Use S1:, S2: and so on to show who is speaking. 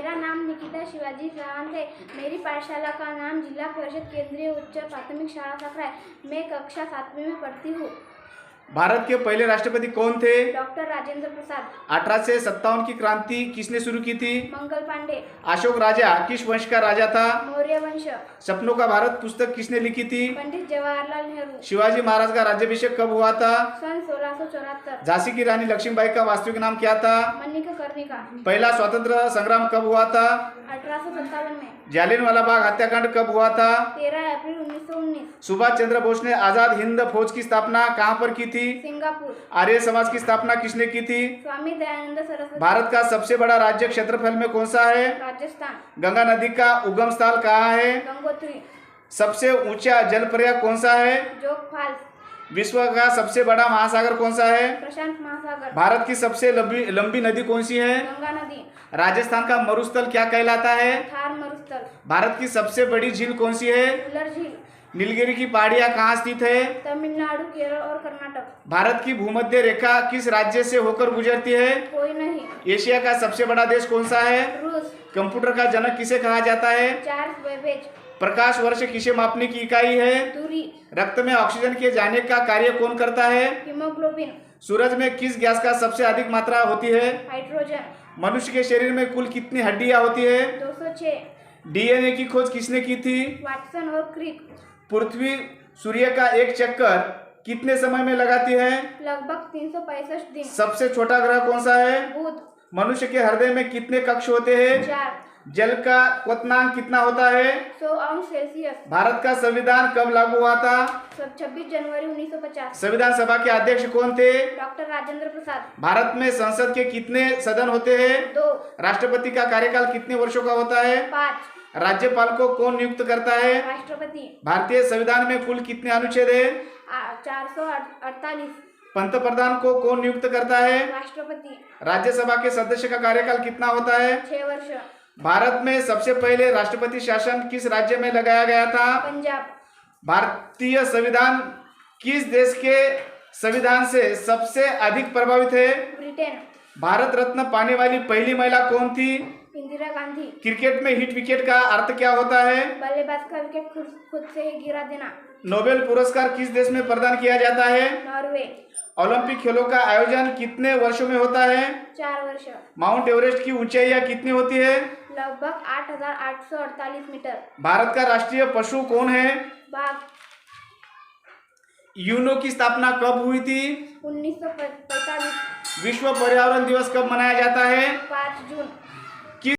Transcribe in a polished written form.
S1: मेरा नाम निकिता शिवाजी सावंत है। मेरी पाठशाला का नाम जिला परिषद केंद्रीय उच्च प्राथमिक शाला सकरा है। मैं कक्षा 7वीं में पढ़ती हूँ।
S2: भारत के पहले राष्ट्रपति कौन थे?
S1: डॉक्टर राजेंद्र प्रसाद।
S2: 1857 की क्रांति किसने शुरू की थी?
S1: मंगल पांडे।
S2: अशोक राजा किस वंश का राजा था?
S1: मौर्य वंश।
S2: सपनों का भारत पुस्तक किसने लिखी थी?
S1: पंडित जवाहरलाल नेहरू।
S2: शिवाजी महाराज का राज्याभिषेक कब हुआ था?
S1: सन 1674।
S2: झांसी की रानी लक्ष्मीबाई का वास्तविक नाम क्या था?
S1: मनिका कर्णिका।
S2: पहला स्वतंत्र संग्राम कब हुआ था?
S1: 1857 में।
S2: जालियनवाला बाग हत्याकांड कब हुआ था?
S1: 13 अप्रैल 1919।
S2: सुभाष चंद्र बोस ने आजाद हिंद फौज की स्थापना कहां पर की थी?
S1: सिंगापुर।
S2: आर्य समाज की स्थापना किसने की थी?
S1: स्वामी दयानंद सरस्वती।
S2: भारत का सबसे बड़ा राज्य क्षेत्रफल में कौन सा है?
S1: राजस्थान।
S2: गंगा नदी का उगम स्थल कहाँ है?
S1: गंगोत्री।
S2: सबसे ऊंचा जलप्रयाग कौन सा है?
S1: जोग फॉल्स।
S2: विश्व का सबसे बड़ा महासागर कौन सा है?
S1: प्रशांत महासागर।
S2: भारत की सबसे लंबी नदी कौन सी है?
S1: गंगा नदी।
S2: राजस्थान का मरुस्थल क्या कहलाता है?
S1: थार मरुस्थल।
S2: भारत की सबसे बड़ी झील कौन सी है?
S1: उलर झील।
S2: नीलगिरी की पहाड़ियां कहाँ स्थित है?
S1: तमिलनाडु, केरल और कर्नाटक।
S2: भारत की भूमध्य रेखा किस राज्य से होकर गुजरती है?
S1: कोई नहीं।
S2: एशिया का सबसे बड़ा देश कौन सा है?
S1: रूस।
S2: कंप्यूटर का जनक किसे कहा जाता है?
S1: Charles Babbage.
S2: प्रकाश वर्ष किसे मापने की इकाई है?
S1: दूरी।
S2: रक्त में ऑक्सीजन के जाने का कार्य कौन करता है?
S1: हीमोग्लोबिन।
S2: सूरज में किस गैस का सबसे अधिक मात्रा होती है?
S1: हाइड्रोजन।
S2: मनुष्य के शरीर में कुल कितनी हड्डियां होती है?
S1: 206।
S2: डीएनए की खोज किसने की थी?
S1: वाटसन और क्रिक।
S2: पृथ्वी सूर्य का एक चक्कर कितने समय में लगाती है?
S1: लगभग 365 दिन।
S2: सबसे छोटा ग्रह कौन सा है?
S1: बुध।
S2: मनुष्य के हृदय में कितने कक्ष होते हैं?
S1: 4।
S2: जल का क्वथनांक कितना होता है?
S1: 100 अंश सेल्सियस।
S2: भारत का संविधान कब लागू हुआ था?
S1: 26 जनवरी 1950।
S2: संविधान सभा के अध्यक्ष कौन थे?
S1: डॉक्टर राजेंद्र प्रसाद।
S2: भारत में संसद के कितने सदन होते हैं?
S1: 2। राष्ट्रपति
S2: का कार्यकाल कितने वर्षों का होता है?
S1: 5।
S2: राज्यपाल को कौन नियुक्त करता है?
S1: राष्ट्रपति।
S2: भारतीय संविधान में कुल कितने अनुच्छेद है?
S1: 448।
S2: पंतप्रधान को कौन नियुक्त करता है?
S1: राष्ट्रपति।
S2: राज्यसभा के सदस्य का कार्यकाल कितना होता है?
S1: 6 वर्ष।
S2: भारत में सबसे पहले राष्ट्रपति शासन किस राज्य में लगाया गया था?
S1: पंजाब।
S2: भारतीय संविधान किस देश के संविधान से सबसे अधिक प्रभावित है?
S1: ब्रिटेन।
S2: भारत रत्न पाने वाली पहली महिला कौन थी?
S1: इंदिरा गांधी।
S2: क्रिकेट में हिट विकेट का अर्थ क्या होता है?
S1: बल्लेबाज का विकेट खुद से ही गिरा देना।
S2: नोबेल पुरस्कार किस देश में प्रदान किया जाता है?
S1: नॉर्वे।
S2: ओलंपिक खेलों का आयोजन कितने वर्षों में होता है?
S1: 4 वर्ष।
S2: माउंट एवरेस्ट की ऊंचाइयां कितनी होती है?
S1: लगभग 8848 मीटर।
S2: भारत का राष्ट्रीय पशु कौन है?
S1: बाघ।
S2: यूनो की स्थापना कब हुई थी?
S1: 1945।
S2: विश्व पर्यावरण दिवस कब मनाया जाता है?
S1: 5 जून।